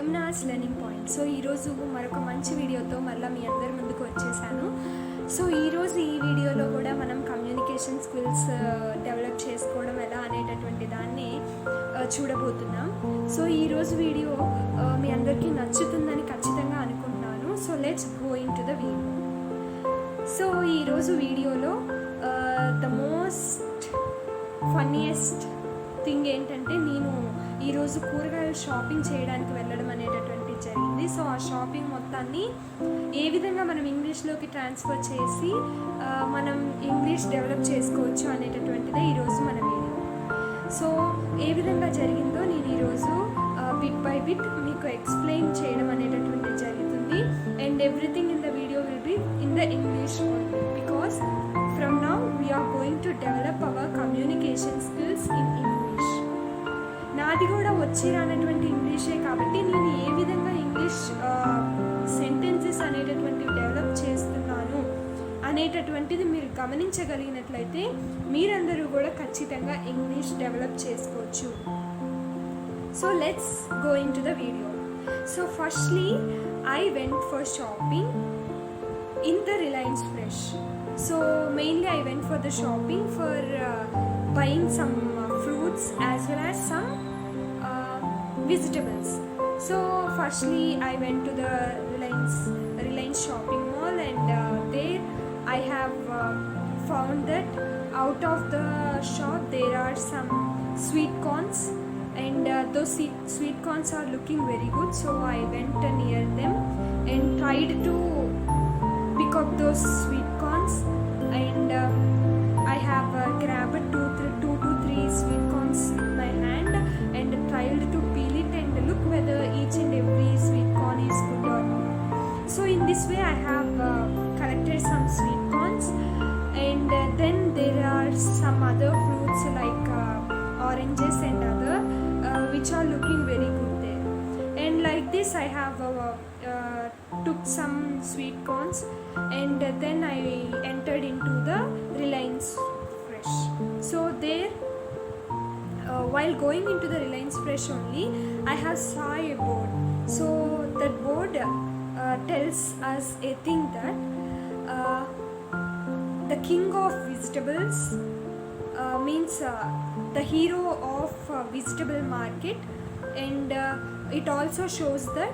Yamuna's learning point. So ఈరోజు మరొక మంచి వీడియోతో మళ్ళీ మీ అందరి ముందుకు వచ్చేసాను. సో ఈరోజు ఈ వీడియోలో కూడా మనం కమ్యూనికేషన్ స్కిల్స్ డెవలప్ చేసుకోవడం ఎలా అనేటటువంటి దాన్ని చూడబోతున్నాం. సో ఈరోజు వీడియో మీ అందరికీ నచ్చుతుందని ఖచ్చితంగా అనుకుంటున్నాను. So let's go in to the video. So ఈరోజు వీడియోలో ద మోస్ట్ ఫన్నీయెస్ట్ థింగ్ ఏంటంటే, నేను ఈరోజు కూరగాయలు షాపింగ్ చేయడానికి వెళ్ళడం అనేటటువంటి జరిగింది. సో ఆ షాపింగ్ మొత్తాన్ని ఏ విధంగా మనం ఇంగ్లీష్లోకి ట్రాన్స్ఫర్ చేసి మనం ఇంగ్లీష్ డెవలప్ చేసుకోవచ్చు అనేటటువంటిదే ఈరోజు మన వీడియో. సో ఏ విధంగా జరిగిందో నేను ఈరోజు బిట్ బై బిట్ మీకు ఎక్స్ప్లెయిన్ చేయడం అనేటటువంటిది జరుగుతుంది. And everything in the video will be in the English because from now we are going to develop our communication skills in English. నాది కూడా వచ్చి రానటువంటి ఇంగ్లీషే కాబట్టి నేను ఏ విధంగా ఇంగ్లీష్ సెంటెన్సెస్ అనేటటువంటివి డెవలప్ చేస్తున్నాను అనేటటువంటిది మీరు గమనించగలిగినట్లయితే మీరందరూ కూడా ఖచ్చితంగా ఇంగ్లీష్ డెవలప్ చేసుకోవచ్చు. So let's go in to the video. So firstly I went for shopping in the Reliance Fresh. So mainly I went for the shopping for buying some fruits as well as some vegetables. So firstly I went to the Reliance shopping mall, and there I have found that out of the shop there are some sweet corns, and those sweet corns are looking very good. So I went near them and tried to pick up those sweet corns, and I have grabbed two to three sweet corns in my hand and tried to peel it and look whether each and every sweet corn is good or not. So in this way I have collected some sweet corns, and then there are some other fruits like oranges and other which are looking very good there. And like this I have took some sweet corns, and then I entered into the Reliance Fresh. So there while going into the Reliance Fresh only I have saw a board. So that board tells us a thing that the king of vegetables means the hero of vegetable market, and it also shows that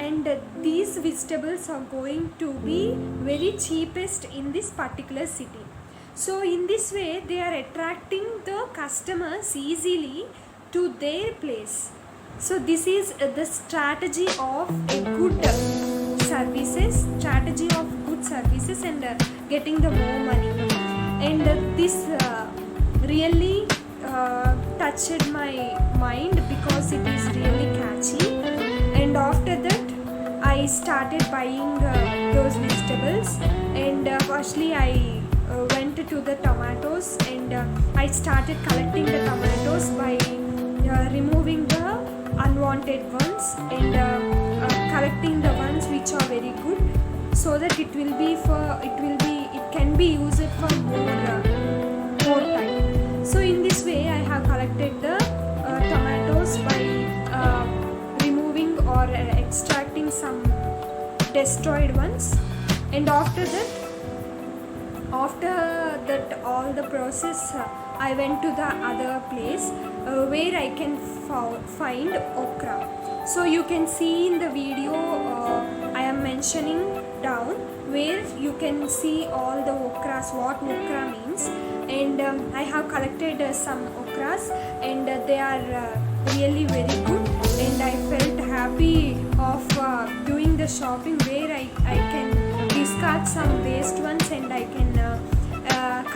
and these vegetables are going to be very cheapest in this particular city. So in this way they are attracting the customers easily to their place. So this is the strategy of a good services and getting the more money. And this really touched my mind because it is really catchy. And after that I started buying those vegetables, and firstly I went to the tomatoes, and I started collecting the tomatoes by removing the unwanted ones and collecting the ones which are very good, so that it can be used for more time. So in this way I have collected the tomatoes by removing or extracting some destroyed ones, and after that all the process I went to the other place where I can find okra. So you can see in the video I am mentioning down where you can see all the okras, what okra means, and I have collected some okras, and they are really very good, and I felt happy of doing the shopping where I can discard some waste ones and I can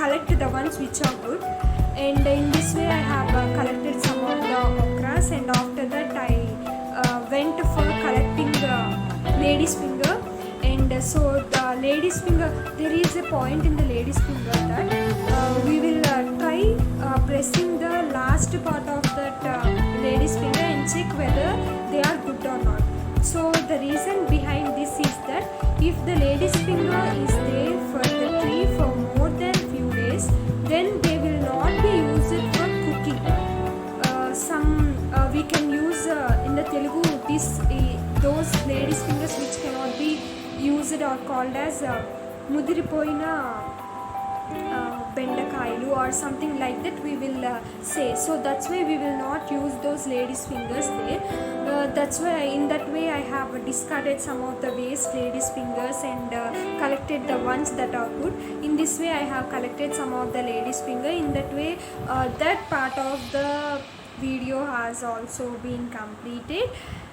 collect the ones which are good. And in this way I have collected some of the okras, and after that I went for collecting the lady's finger. And so the lady's finger, there is a point in the lady's finger that we will try pressing the last part of that lady's finger and check whether they are good or not. So the reason behind this is that if the lady's finger is there for the tree for more than few days, then they will not be used for cooking. We can use in the the Telugu, those ladies fingers which cannot be used are called as mudiripoina bendakayalu or something like that we will say. So that's why we will not use those ladies fingers there. That's why in that way I have discarded some of the waste ladies fingers and collected the ones that are good. In this way I have collected some of the ladies finger. In that way that part of the video has also been completed.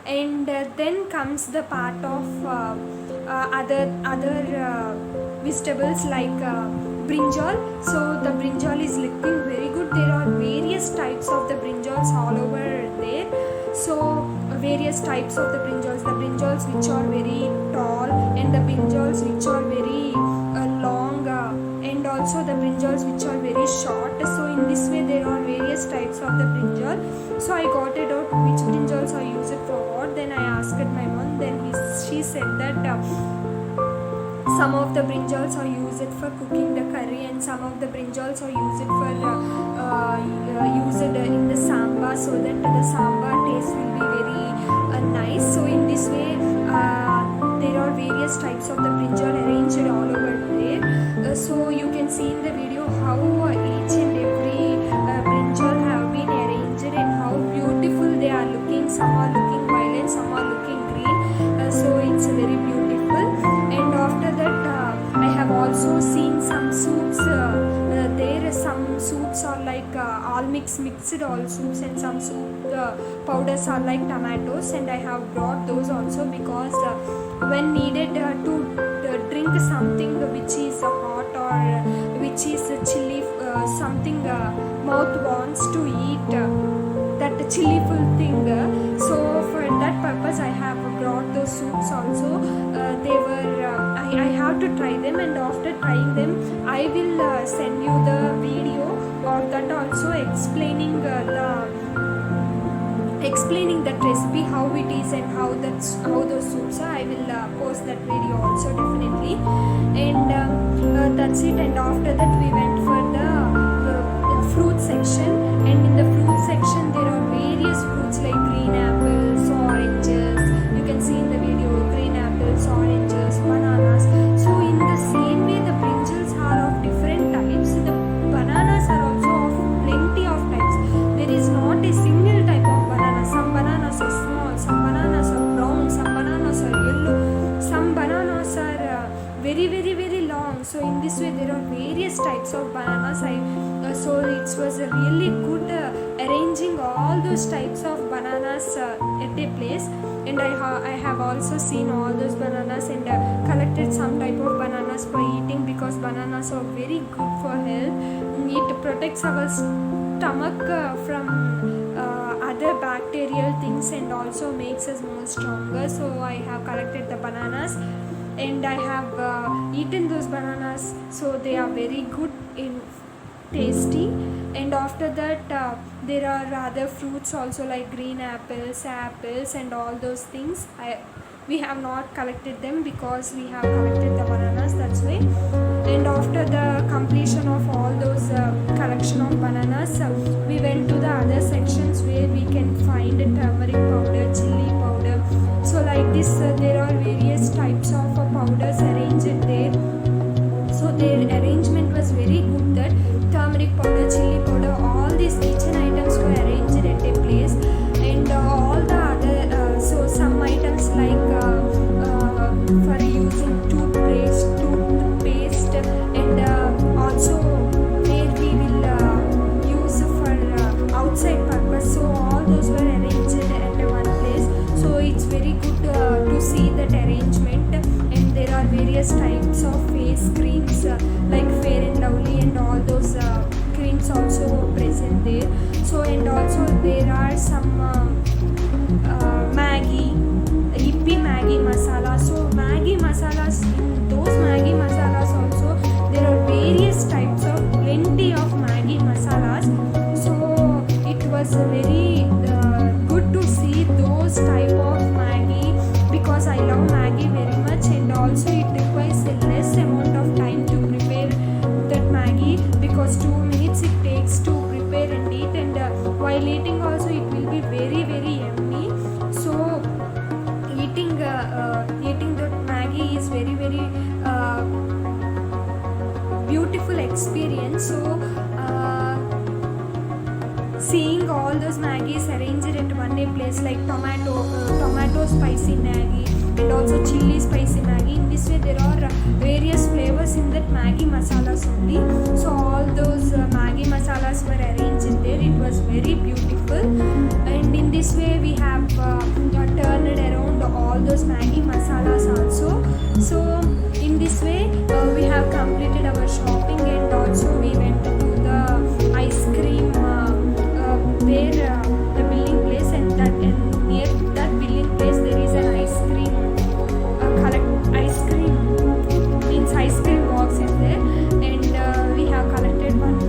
And then comes the part of other vegetables like brinjal. So the brinjal is looking very good. There are various types of the brinjals all over there. So various types of the brinjals which are very tall, and the brinjals which are very long, and also the brinjals which are very short. So in this way there are various types of the brinjal. So I got it out which brinjals are used for what. Then I asked my mom. Then she said that some of the brinjals are used for cooking the curry, and some of the brinjals are used for used in the sambar, so that the sambar taste will be very nice. So in this way there are various types of the brinjal arranged all over there. So you can see in the video how each and every brinjal have been arranged and how beautiful they are looking. Some are looking violet, some are looking green. So it's very beautiful. And after that I have also seen some soups. There some soups are like all mixed all soups, and some soup powders are like tomatoes, and I have brought those also because when needed to drink something which is hot or which is chilly, something mouth wants to eat that chillyful thing. So for that purpose I have brought those soups also. They were I have to try them, and after trying them I will send you the video or that also explaining that recipe, how it is and how those soups are. I will post that video also definitely. And that's it. And after that we went for the fruit section, and in the fruit section there are various fruits like green apples, oranges. You can see in the video green apples, oranges, bananas. So in the same way the brinjals are of different types, the bananas are also of plenty of types. There is not a single type of banana. Some bananas are small, some bananas are brown, some bananas are yellow, some bananas are very long. So in this way there are various types of bananas. So it was a really good arranging all those types of bananas at a place. And I have also seen all those bananas and collected some type of bananas for eating, because bananas are very good for health. It protects our stomach from other bacterial things and also makes us more stronger. So I have collected the bananas and I have eaten those bananas. So they are very good in tasty. And after that there are other fruits also like green apples and all those things. We have not collected them because we have collected the bananas, that's why. And after the completion of all those collection of bananas, we went to the other sections where we can find turmeric powder, chili powder. So like this there are various types of powders arranged there. So their arrangement was very good, that turmeric powder, chili powder, all these kitchen items were arranged at a place. And all the other so some items like for using toothpaste and also where we will use for outside purpose. So all those were arranged at one place. So it's very good to see that arrangement. And there are various types of face creams like Fair and Lovely and all those creams also present there. So and also there are some Maggi, Yippee Maggi masala. So Maggi masalas, in those Maggi masalas also there are various types of plenty of Maggi masalas. So it was very good to see those type of Maggi, because I love Maggi very much. And also it requires a less amount of time to prepare that Maggi, because 2 minutes it takes to prepare and eat. And while eating also it will be very those Maggies arranged at one place like tomato spicy Maggi and also chili spicy Maggi. In this way there are various flavors in that Maggi masalas only. So all those Maggi masalas were arranged in there. It was very beautiful, and in this way we have turned around all those Maggi masalas also. So in this way we have completed our shopping, and also we went to the ice cream where the building place, and near that building place there is an ice cream ice cream box is there, and we have collected one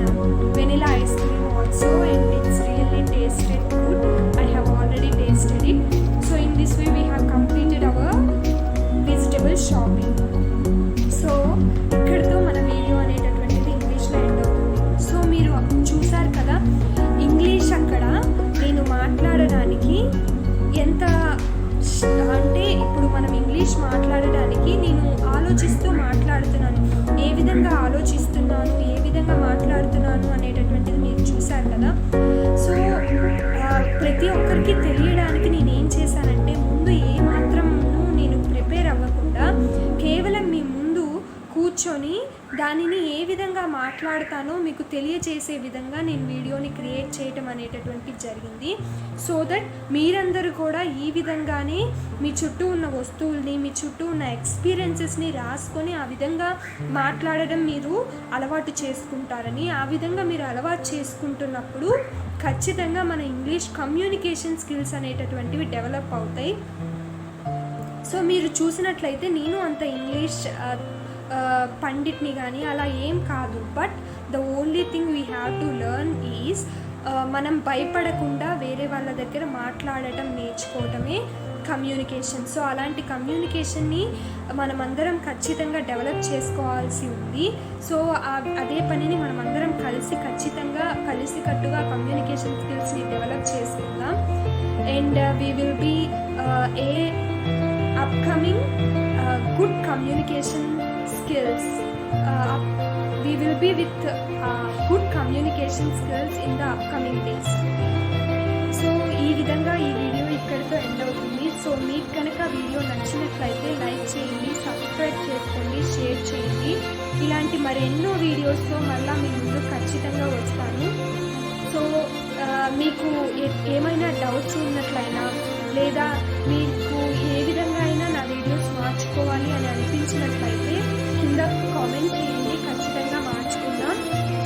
vanilla ice cream also, and it's really tasted good. I have already tasted it. So in this way we have completed our vegetable shopping. So ఇక్కడితో మన video అనేటటువంటిది ఇంగ్లీష్లో end అవుతుంది. So మీరు చూసారు కదా, English అక్కడ నేను మాట్లాడడానికి ఎంత అంటే, ఇప్పుడు మనం ఇంగ్లీష్ మాట్లాడడానికి నేను ఆలోచిస్తూ మాట్లాడుతున్నాను, ఏ విధంగా ఆలోచిస్తున్నాను, ఏ విధంగా మాట్లాడుతున్నాను అనేటటువంటిది మీరు చూసారు కదా. సో ప్రతి ఒక్కరికి తెలియడానికి నేను ఏం చేశానంటే, ముందు ఏమాత్రం నేను ప్రిపేర్ అవ్వకుండా కేవలం మీ ముందు కూర్చొని దానిని ఏ విధంగా మాట్లాడతానో మీకు తెలియచేసే విధంగా నేను వీడియోని క్రియేట్ చేయటం అనేటటువంటిది జరిగింది. సో దట్ మీరందరూ కూడా ఈ విధంగానే మీ చుట్టూ ఉన్న వస్తువుల్ని, మీ చుట్టూ ఉన్న ఎక్స్పీరియన్సెస్ని రాసుకొని ఆ విధంగా మాట్లాడడం మీరు అలవాటు చేసుకుంటారని, ఆ విధంగా మీరు అలవాటు చేసుకుంటున్నప్పుడు ఖచ్చితంగా మన ఇంగ్లీష్ కమ్యూనికేషన్ స్కిల్స్ అనేటటువంటివి డెవలప్ అవుతాయి. సో మీరు చూసినట్లయితే నేను అంత ఇంగ్లీష్ పండిట్ని కానీ అలా ఏం కాదు. But the only thing we have to learn is మనం భయపడకుండా వేరే వాళ్ళ దగ్గర మాట్లాడటం నేర్చుకోవటమే కమ్యూనికేషన్. సో అలాంటి కమ్యూనికేషన్ని మనమందరం ఖచ్చితంగా డెవలప్ చేసుకోవాల్సి ఉంది. సో అదే పనిని మనమందరం ఖచ్చితంగా కలిసికట్టుగా కమ్యూనికేషన్ స్కిల్స్ని డెవలప్ చేసుకుందాం. And we will be a upcoming good communication skills. We will be with good communication skills in the upcoming days. So ఈ విధంగా ఈ వీడియో ఇక్కడితో ఎండ్ అవుతుంది. సో మీకు కనుక వీడియో నచ్చినట్లయితే లైక్ చేయండి, సబ్స్క్రైబ్ చేసుకోండి, షేర్ చేయండి. ఇలాంటి మరెన్నో వీడియోస్తో మళ్ళీ మీ ముందు ఖచ్చితంగా వస్తాను. సో మీకు ఏమైనా డౌట్స్ ఉన్నట్లయినా, లేదా మీకు ఏ విధంగా అయినా నా వీడియోస్ మార్చుకోవాలి అని అనిపించినట్లయితే కింద కామెంట్ చేయండి, ఖచ్చితంగా మార్చుకుందాం.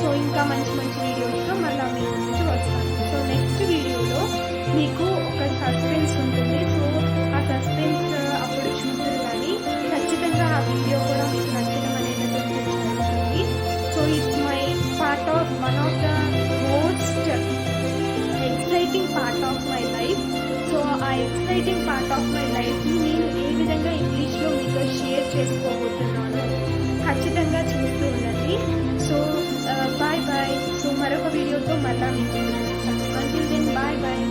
సో ఇంకా మంచి మంచి వీడియోస్తో మళ్ళీ మీ ముందుకు వస్తాను. సో నెక్స్ట్ వీడియోలో మీకు ఒక సస్పెన్స్ ఉంటుంది. సో ఆ సస్పెన్స్ అప్పుడు చూద్దరు, కానీ ఖచ్చితంగా ఆ వీడియో కూడా మీకు నచ్చడం అనేటటువంటి జరుగుతుంది. So it's my part of one of the most exciting part of my life. So ఆ ఎక్సైటింగ్ పార్ట్ ఆఫ్ మై లైఫ్ని నేను ఏ విధంగా ఇంగ్లీష్లో మీతో షేర్ చేసుకోబోతున్నాను, ఖచ్చితంగా చూస్తూ ఉండండి. So bye bye. సో మరొక వీడియోతో మళ్ళీ మీకు వస్తాను. Until then bye bye.